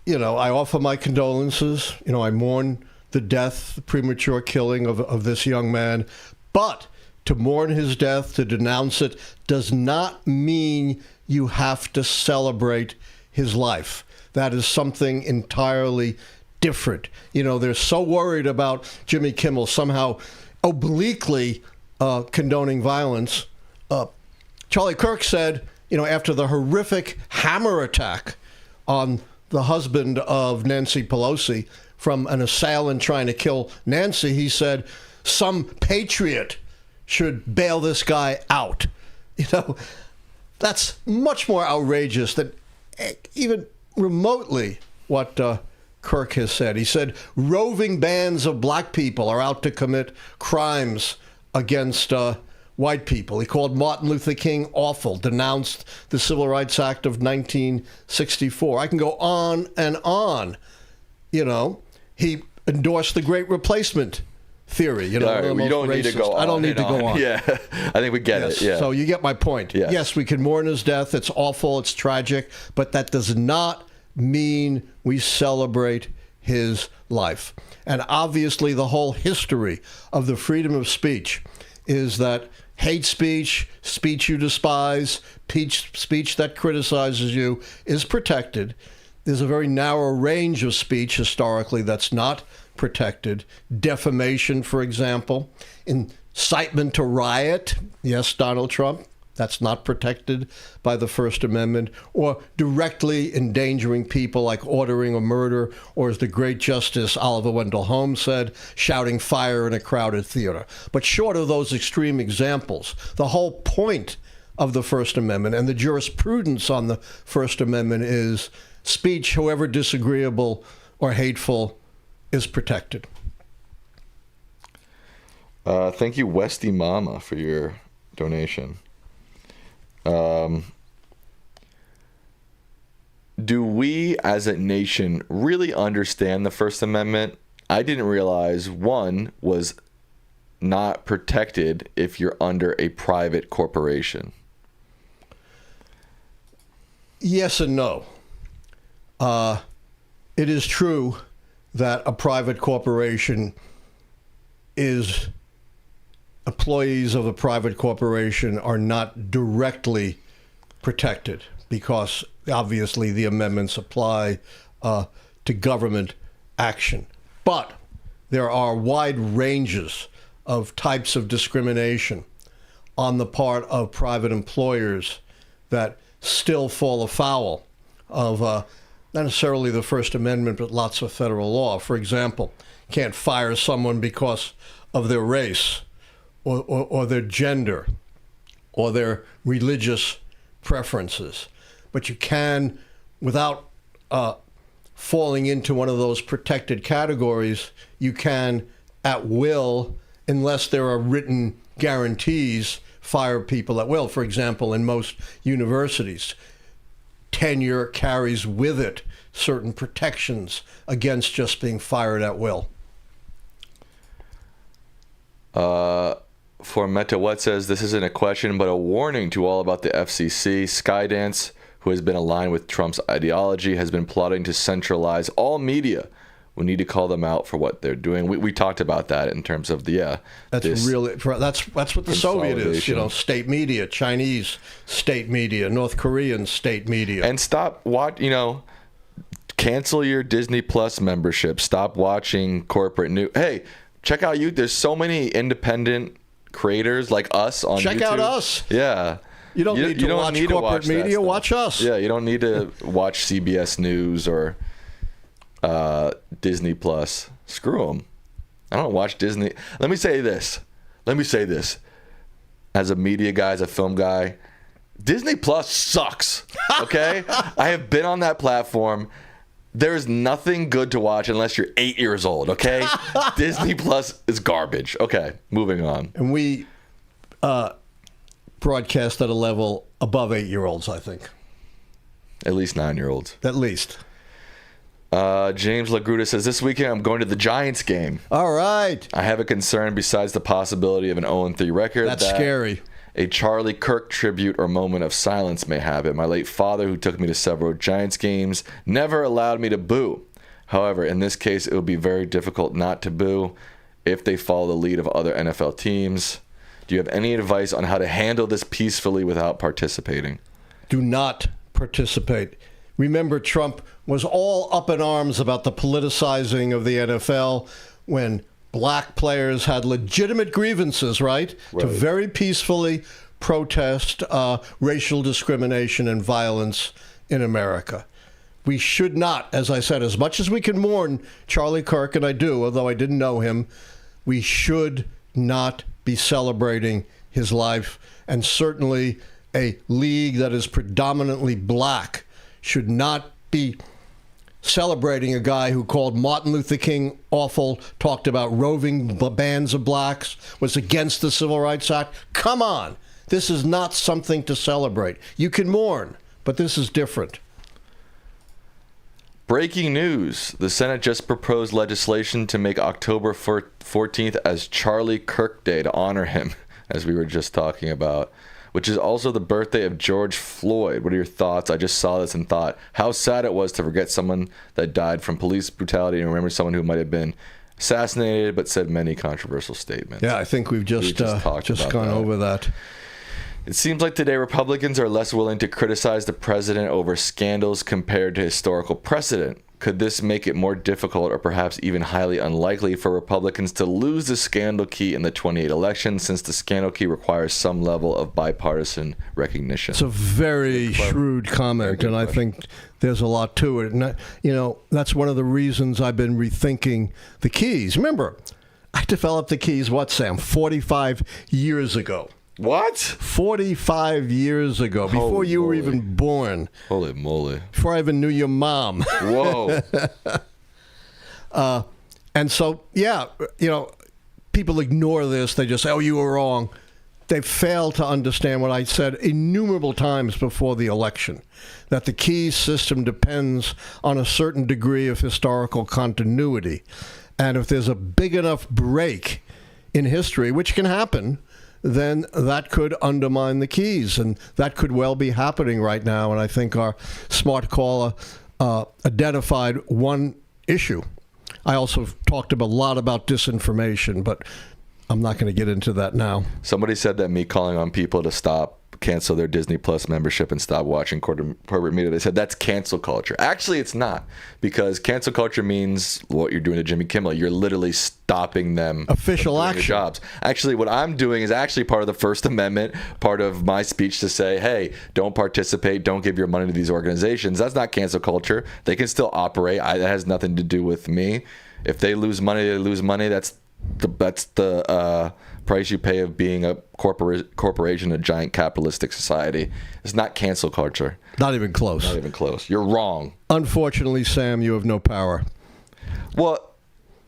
I offer my condolences. I mourn the death, the premature killing of this young man. But to mourn his death, to denounce it, does not mean you have to celebrate his life. That is something entirely different. They're so worried about Jimmy Kimmel somehow obliquely condoning violence. Charlie Kirk said, after the horrific hammer attack on the husband of Nancy Pelosi from an assailant trying to kill Nancy, he said, some patriot should bail this guy out. That's much more outrageous than even remotely what Kirk has said. He said roving bands of black people are out to commit crimes against white people. He called Martin Luther King awful, denounced the Civil Rights Act of 1964. I can go on and on. You know, he endorsed the Great Replacement theory. You know, right, you don't need to go on. I don't need to go on. Yeah, I think we get it. Yeah. So you get my point. Yes. Yes, we can mourn his death. It's awful. It's tragic. But that does not mean we celebrate his life. And obviously, the whole history of the freedom of speech is that hate speech, speech you despise, speech that criticizes you is protected. There's a very narrow range of speech historically that's not protected. Defamation, for example, incitement to riot. Yes, Donald Trump. That's not protected by the First Amendment, or directly endangering people like ordering a murder, or as the great Justice Oliver Wendell Holmes said, shouting fire in a crowded theater. But short of those extreme examples, the whole point of the First Amendment and the jurisprudence on the First Amendment is speech, however disagreeable or hateful, is protected. Thank you, Westy Mama, for your donation. Do we as a nation really understand the First Amendment? I didn't realize one was not protected if you're under a private corporation. Yes and no. It is true that a private corporation is employees of a private corporation are not directly protected because obviously the amendments apply to government action. But there are wide ranges of types of discrimination on the part of private employers that still fall afoul of not necessarily the First Amendment, but lots of federal law. For example, you can't fire someone because of their race or their gender or their religious preferences. But you can, without falling into one of those protected categories, you can, at will, unless there are written guarantees, fire people at will. For example, in most universities, tenure carries with it certain protections against just being fired at will. For Meta What says, this isn't a question, but a warning to all about the FCC. Skydance, who has been aligned with Trump's ideology, has been plotting to centralize all media. We need to call them out for what they're doing. We talked about that in terms of the that's what the Soviet is, you know, state media, Chinese state media, North Korean state media. And cancel your Disney Plus membership. Stop watching corporate news. Hey, check out there's so many independent creators like us on YouTube. Check out us. Yeah. You don't need to watch corporate media. Watch us. Yeah, you don't need to watch CBS News or Disney Plus. Screw them. I don't watch Disney. Let me say this. As a media guy, as a film guy, Disney Plus sucks. Okay? I have been on that platform. There is nothing good to watch unless you're 8 years old, okay? Disney Plus is garbage. Okay, moving on. And we broadcast at a level above 8-year-olds, I think. At least 9-year-olds. At least. James Lagruda says, this weekend I'm going to the Giants game. All right. I have a concern besides the possibility of an 0-3 record. That's scary. A Charlie Kirk tribute or moment of silence may happen. My late father, who took me to several Giants games, never allowed me to boo. However, in this case, it would be very difficult not to boo if they follow the lead of other NFL teams. Do you have any advice on how to handle this peacefully without participating? Do not participate. Remember, Trump was all up in arms about the politicizing of the NFL when black players had legitimate grievances, right? To very peacefully protest racial discrimination and violence in America. We should not, as I said, as much as we can mourn Charlie Kirk, and I do, although I didn't know him, we should not be celebrating his life and certainly a league that is predominantly black should not be celebrating a guy who called Martin Luther King awful, talked about roving bands of blacks, was against the Civil Rights Act. Come on. This is not something to celebrate. You can mourn, but this is different. Breaking news. The Senate just proposed legislation to make October 14th as Charlie Kirk Day to honor him, as we were just talking about, which is also the birthday of George Floyd. What are your thoughts? I just saw this and thought how sad it was to forget someone that died from police brutality and remember someone who might have been assassinated but said many controversial statements. Yeah, I think we've just gone over that. It seems like today Republicans are less willing to criticize the president over scandals compared to historical precedent. Could this make it more difficult or perhaps even highly unlikely for Republicans to lose the scandal key in the 28 election, since the scandal key requires some level of bipartisan recognition? It's a very shrewd comment, and I think there's a lot to it. And, that's one of the reasons I've been rethinking the keys. Remember, I developed the keys, Sam, 45 years ago. What? 45 years ago, before you were even born. Holy moly. Before I even knew your mom. Whoa. And so, people ignore this. They just say, oh, you were wrong. They fail to understand what I said innumerable times before the election, that the key system depends on a certain degree of historical continuity. And if there's a big enough break in history, which can happen, then that could undermine the keys, and that could well be happening right now. And I think our smart caller identified one issue. I also talked a lot about disinformation, but I'm not going to get into that now. Somebody said that me calling on people to cancel their Disney Plus membership and stop watching corporate media, they said that's cancel culture. Actually, it's not, because cancel culture means what you're doing to Jimmy Kimmel. You're literally stopping them. Official from doing action. their jobs. Actually, what I'm doing is actually part of the First Amendment, part of my speech to say, hey, don't participate, don't give your money to these organizations. That's not cancel culture. They can still operate. That has nothing to do with me. If they lose money, they lose money. That's the price you pay of being a corporation, a giant capitalistic society. It's not cancel culture. Not even close. Not even close. You're wrong. Unfortunately, Sam, you have no power. Well,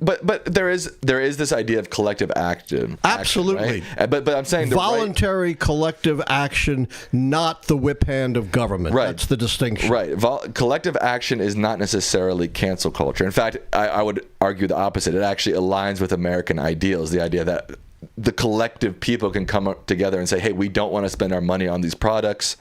but there is this idea of collective action. Absolutely. Right? But I'm saying voluntary collective action, not the whip hand of government. Right. That's the distinction. Right. Collective action is not necessarily cancel culture. In fact, I would argue the opposite. It actually aligns with American ideals, the idea that the collective people can come up together and say, hey, we don't want to spend our money on these products.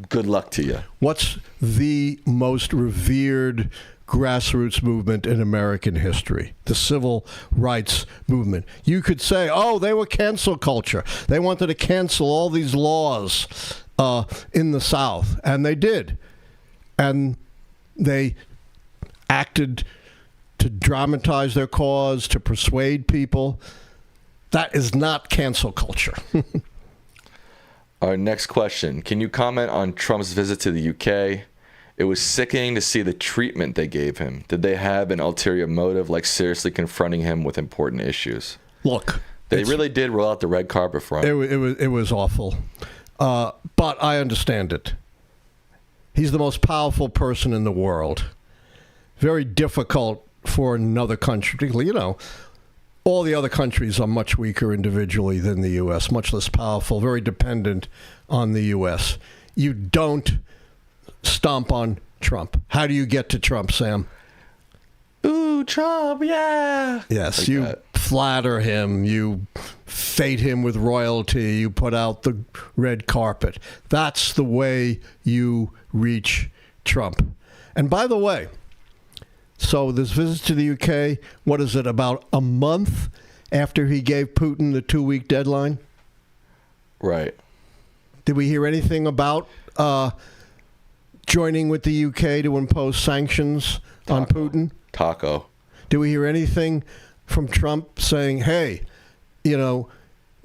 Good luck to you. What's the most revered grassroots movement in American history? The civil rights movement. You could say, oh, they were cancel culture. They wanted to cancel all these laws in the South, and they did. And they acted to dramatize their cause, to persuade people. That is not cancel culture. Our next question. Can you comment on Trump's visit to the UK? It was sickening to see the treatment they gave him. Did they have an ulterior motive, like seriously confronting him with important issues? Look. They really did roll out the red carpet for him. It was awful. But I understand it. He's the most powerful person in the world. Very difficult for another country, particularly, all the other countries are much weaker individually than the U.S., much less powerful, very dependent on the U.S. You don't stomp on Trump. How do you get to Trump, Sam? Ooh, Trump, yeah. Yes, like you that. Flatter him. You fate him with royalty. You put out the red carpet. That's the way you reach Trump. And by the way, so this visit to the UK, what is it, about a month after he gave Putin the 2-week deadline? Right. Did we hear anything about joining with the UK to impose sanctions on Putin? Taco. Did we hear anything from Trump saying, hey,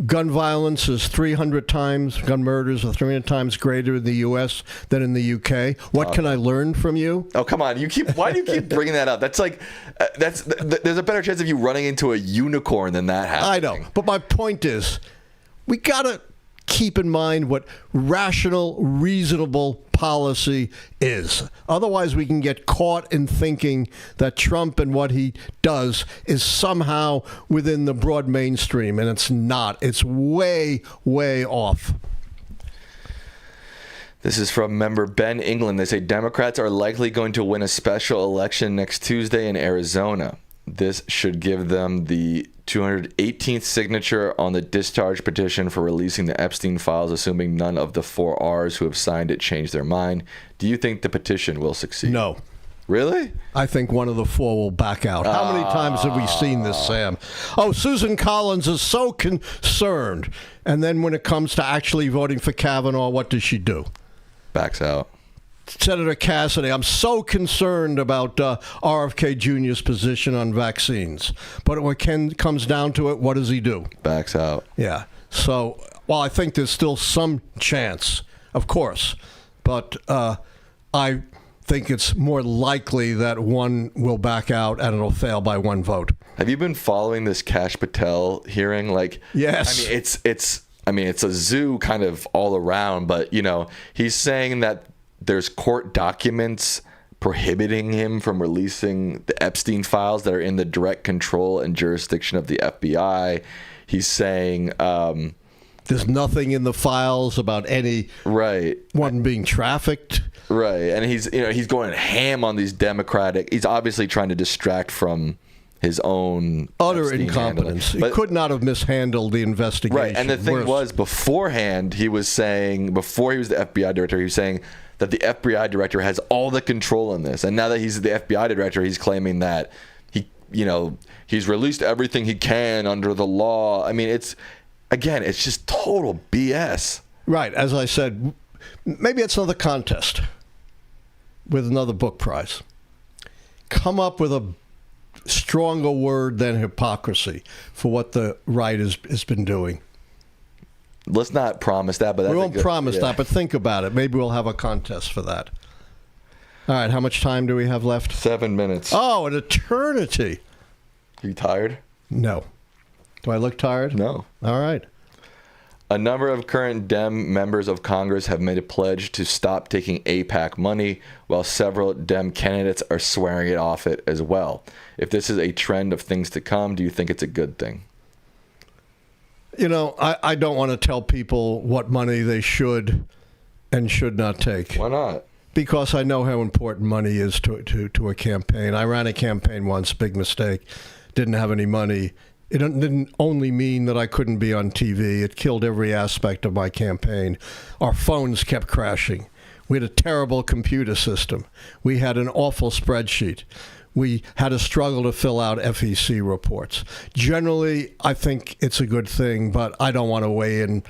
gun violence is 300 times, gun murders are 300 times greater in the U.S. than in the U.K. What can I learn from you? Oh, come on. Why do you keep bringing that up? That's like, there's a better chance of you running into a unicorn than that happening. I know. But my point is, we got to keep in mind what rational, reasonable policy is. Otherwise, we can get caught in thinking that Trump and what he does is somehow within the broad mainstream, and it's not. It's way, way off. This is from member Ben England. They say Democrats are likely going to win a special election next Tuesday in Arizona. This should give them the 218th signature on the discharge petition for releasing the Epstein files, assuming none of the 4 Rs who have signed it change their mind. Do you think the petition will succeed? No. Really? I think one of the 4 will back out. How many times have we seen this, Sam? Oh, Susan Collins is so concerned. And then when it comes to actually voting for Kavanaugh, what does she do? Backs out. Senator Cassidy, I'm so concerned about RFK Jr.'s position on vaccines. But when Ken comes down to it, what does he do? Backs out. Yeah. So, well, I think there's still some chance, of course. But I think it's more likely that one will back out and it'll fail by 1 vote. Have you been following this Kash Patel hearing? Like, yes. I mean, it's a zoo kind of all around, but, you know, he's saying that there's court documents prohibiting him from releasing the Epstein files that are in the direct control and jurisdiction of the FBI. He's saying there's nothing in the files about one being trafficked. Right. And he's going ham on these Democratic. He's obviously trying to distract from his own utter Epstein incompetence. He could not have mishandled the investigation. Right. And the thing was, beforehand, he was saying, before he was the FBI director, he was saying that the FBI director has all the control in this. And now that he's the FBI director, he's claiming that he's released everything he can under the law. I mean, it's just total BS. Right. As I said, maybe it's another contest with another book prize. Come up with a stronger word than hypocrisy for what the right has been doing. Let's not promise that, but we won't promise that, but think about it. Maybe we'll have a contest for that. All right, how much time do we have left? 7 minutes. Oh, an eternity. Are you tired? No. Do I look tired? No. All right. A number of current Dem members of Congress have made a pledge to stop taking AIPAC money, while several Dem candidates are swearing it off it as well. If this is a trend of things to come, do you think it's a good thing? You know, I don't want to tell people what money they should and should not take. Why not? Because I know how important money is to a campaign. I ran a campaign once, big mistake. Didn't have any money. It didn't only mean that I couldn't be on TV. It killed every aspect of my campaign. Our phones kept crashing. We had a terrible computer system. We had an awful spreadsheet. We had to struggle to fill out FEC reports. Generally, I think it's a good thing, but I don't want to weigh in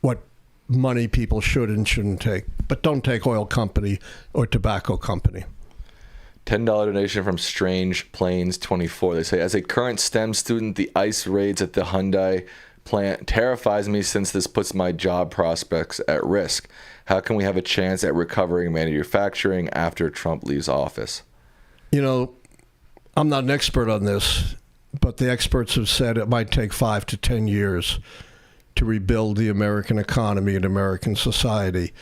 what money people should and shouldn't take. But don't take oil company or tobacco company. $10 donation from Strange Plains 24. They say, as a current STEM student, the ICE raids at the Hyundai plant terrifies me since this puts my job prospects at risk. How can we have a chance at recovering manufacturing after Trump leaves office? You know, I'm not an expert on this, but the experts have said it might take 5 to 10 years to rebuild the American economy and American society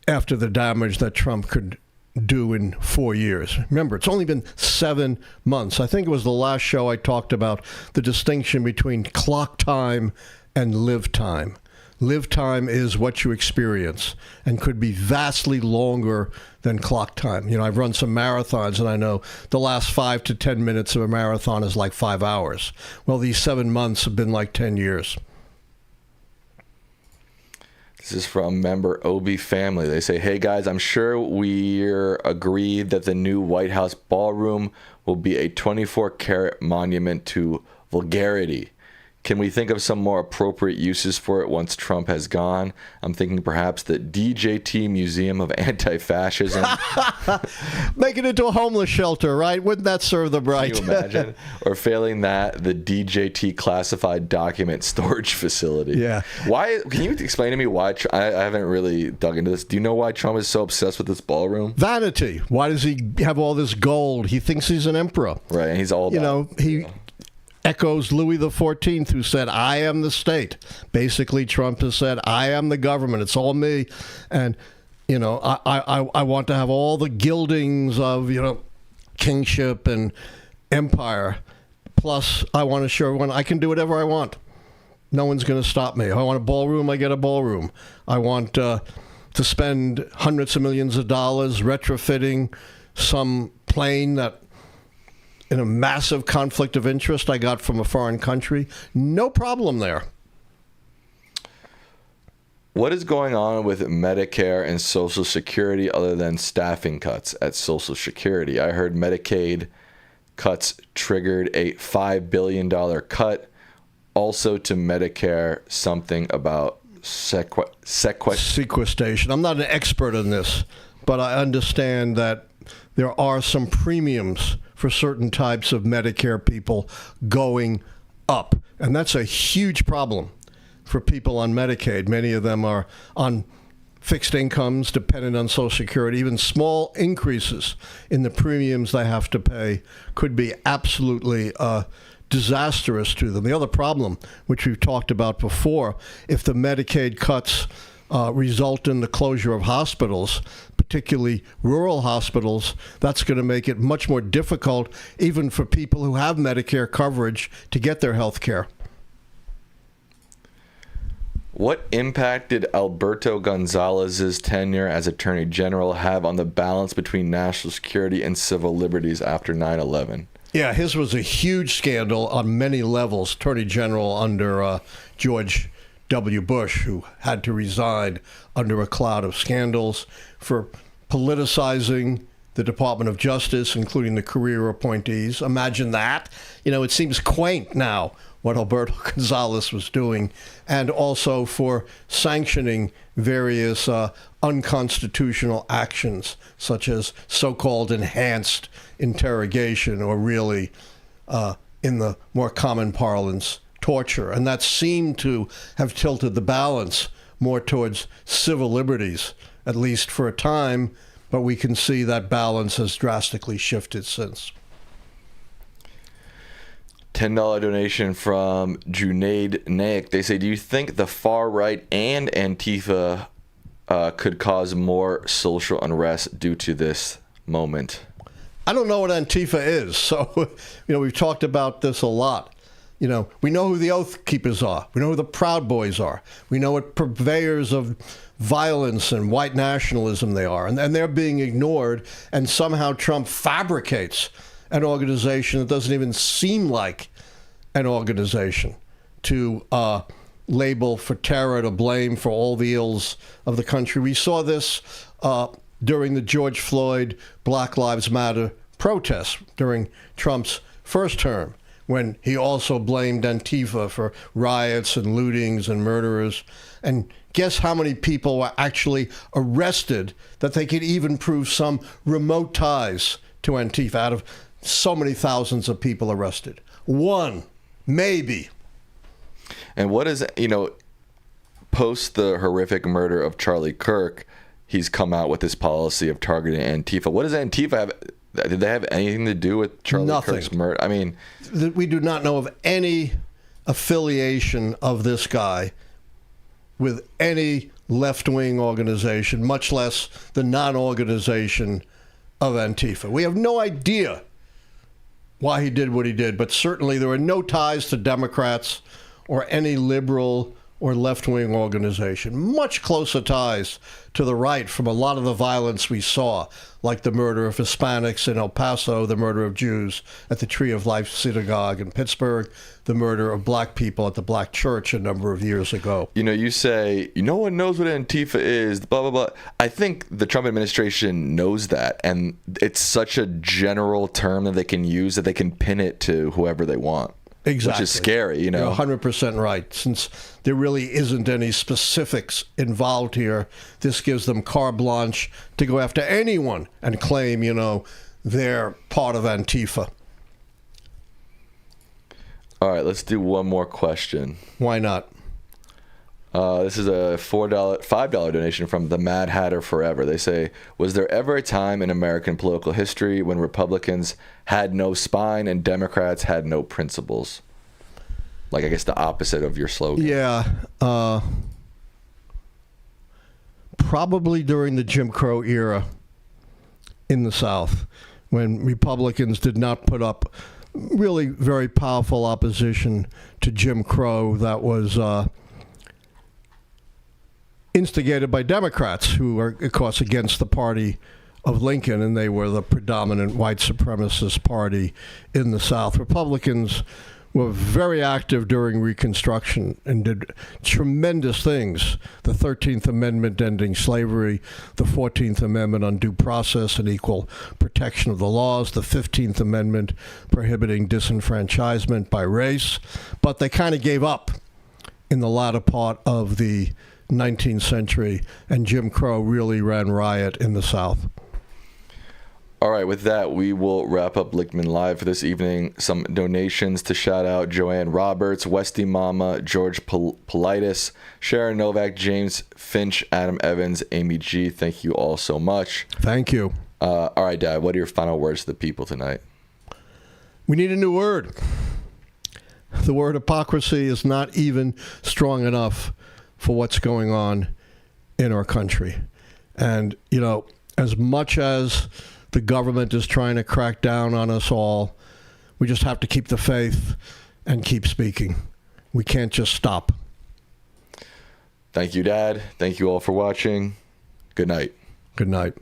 after the damage that Trump could do in 4 years. Remember, it's only been 7 months. I think it was the last show I talked about the distinction between clock time and live time. Live time is what you experience and could be vastly longer than clock time. You know, I've run some marathons and I know the last 5 to 10 minutes of a marathon is like 5 hours. Well, these 7 months have been like 10 years. This is from member Obi Family. They say, hey guys, I'm sure we're agreed that the new White House ballroom will be a 24-karat monument to vulgarity. Can we think of some more appropriate uses for it once Trump has gone? I'm thinking perhaps the DJT Museum of Anti-Fascism. Make it into a homeless shelter, right? Wouldn't that serve them right? Can you imagine? Or failing that, the DJT Classified Document Storage Facility. Yeah. Why? Can you explain to me why? I haven't really dug into this. Do you know why Trump is so obsessed with this ballroom? Vanity. Why does he have all this gold? He thinks he's an emperor. Right, and he's all about, echoes Louis XIV, who said, "I am the state." Basically, Trump has said, "I am the government. It's all me." And, I want to have all the gildings of, kingship and empire. Plus, I want to show everyone I can do whatever I want. No one's going to stop me. If I want a ballroom, I get a ballroom. I want to spend hundreds of millions of dollars retrofitting some plane that, in a massive conflict of interest I got from a foreign country. No problem there. What is going on with Medicare and Social Security other than staffing cuts at Social Security? I heard Medicaid cuts triggered a $5 billion cut. Also to Medicare, something about sequestration. I'm not an expert in this, but I understand that there are some premiums for certain types of Medicare people going up. And that's a huge problem for people on Medicaid. Many of them are on fixed incomes, dependent on Social Security. Even small increases in the premiums they have to pay could be absolutely disastrous to them. The other problem, which we've talked about before, if the Medicaid cuts result in the closure of hospitals, particularly rural hospitals, that's going to make it much more difficult even for people who have Medicare coverage to get their health care. What impact did Alberto Gonzalez's tenure as Attorney General have on the balance between national security and civil liberties after 9/11? Yeah, his was a huge scandal on many levels. Attorney General under George W. Bush, who had to resign under a cloud of scandals for politicizing the Department of Justice, including the career appointees. Imagine that. It seems quaint now what Alberto Gonzalez was doing, and also for sanctioning various unconstitutional actions, such as so-called enhanced interrogation, or really, in the more common parlance, torture. And that seemed to have tilted the balance more towards civil liberties, at least for a time, but we can see that balance has drastically shifted since. $10 donation from Junaid Naik. They say, do you think the far right and Antifa could cause more social unrest due to this moment? I don't know what Antifa is. So, we've talked about this a lot. We know who the Oath Keepers are. We know who the Proud Boys are. We know what purveyors of violence and white nationalism they are. And they're being ignored. And somehow Trump fabricates an organization that doesn't even seem like an organization to label for terror, to blame for all the ills of the country. We saw this during the George Floyd Black Lives Matter protests during Trump's first term, when he also blamed Antifa for riots and lootings and murderers. And guess how many people were actually arrested that they could even prove some remote ties to Antifa out of so many thousands of people arrested? One, maybe. And what is, post the horrific murder of Charlie Kirk, he's come out with this policy of targeting Antifa. What does Antifa have? Did they have anything to do with Charlie Kirk's murder? I mean, we do not know of any affiliation of this guy with any left-wing organization, much less the non-organization of Antifa. We have no idea why he did what he did, but certainly there are no ties to Democrats or any liberal or left-wing organization. Much closer ties to the right from a lot of the violence we saw, like the murder of Hispanics in El Paso, the murder of Jews at the Tree of Life Synagogue in Pittsburgh, the murder of black people at the Black Church a number of years ago. You say, no one knows what Antifa is, blah, blah, blah. I think the Trump administration knows that, and it's such a general term that they can use that they can pin it to whoever they want. Exactly. Which is scary, You're 100% right. Since there really isn't any specifics involved here, this gives them carte blanche to go after anyone and claim, they're part of Antifa. All right, let's do one more question. Why not? This is a $5 donation from the Mad Hatter Forever. They say, was there ever a time in American political history when Republicans had no spine and Democrats had no principles? Like, I guess the opposite of your slogan. Yeah. Probably during the Jim Crow era in the South, when Republicans did not put up really very powerful opposition to Jim Crow that was instigated by Democrats, who are, of course, against the party of Lincoln, and they were the predominant white supremacist party in the South. Republicans were very active during Reconstruction and did tremendous things. The 13th Amendment ending slavery, the 14th Amendment on due process and equal protection of the laws, the 15th Amendment prohibiting disenfranchisement by race. But they kind of gave up in the latter part of the 19th century, and Jim Crow really ran riot in the South. All right, with that, we will wrap up Lichtman Live for this evening. Some donations to shout out: Joanne Roberts, Westy Mama, George Politis, Sharon Novak, James Finch, Adam Evans, Amy G. Thank you all so much. Thank you. All right, Dad, what are your final words to the people tonight? We need a new word. The word hypocrisy is not even strong enough for what's going on in our country. And, you know, as much as the government is trying to crack down on us all, we just have to keep the faith and keep speaking. We can't just stop. Thank you, Dad. Thank you all for watching. Good night. Good night.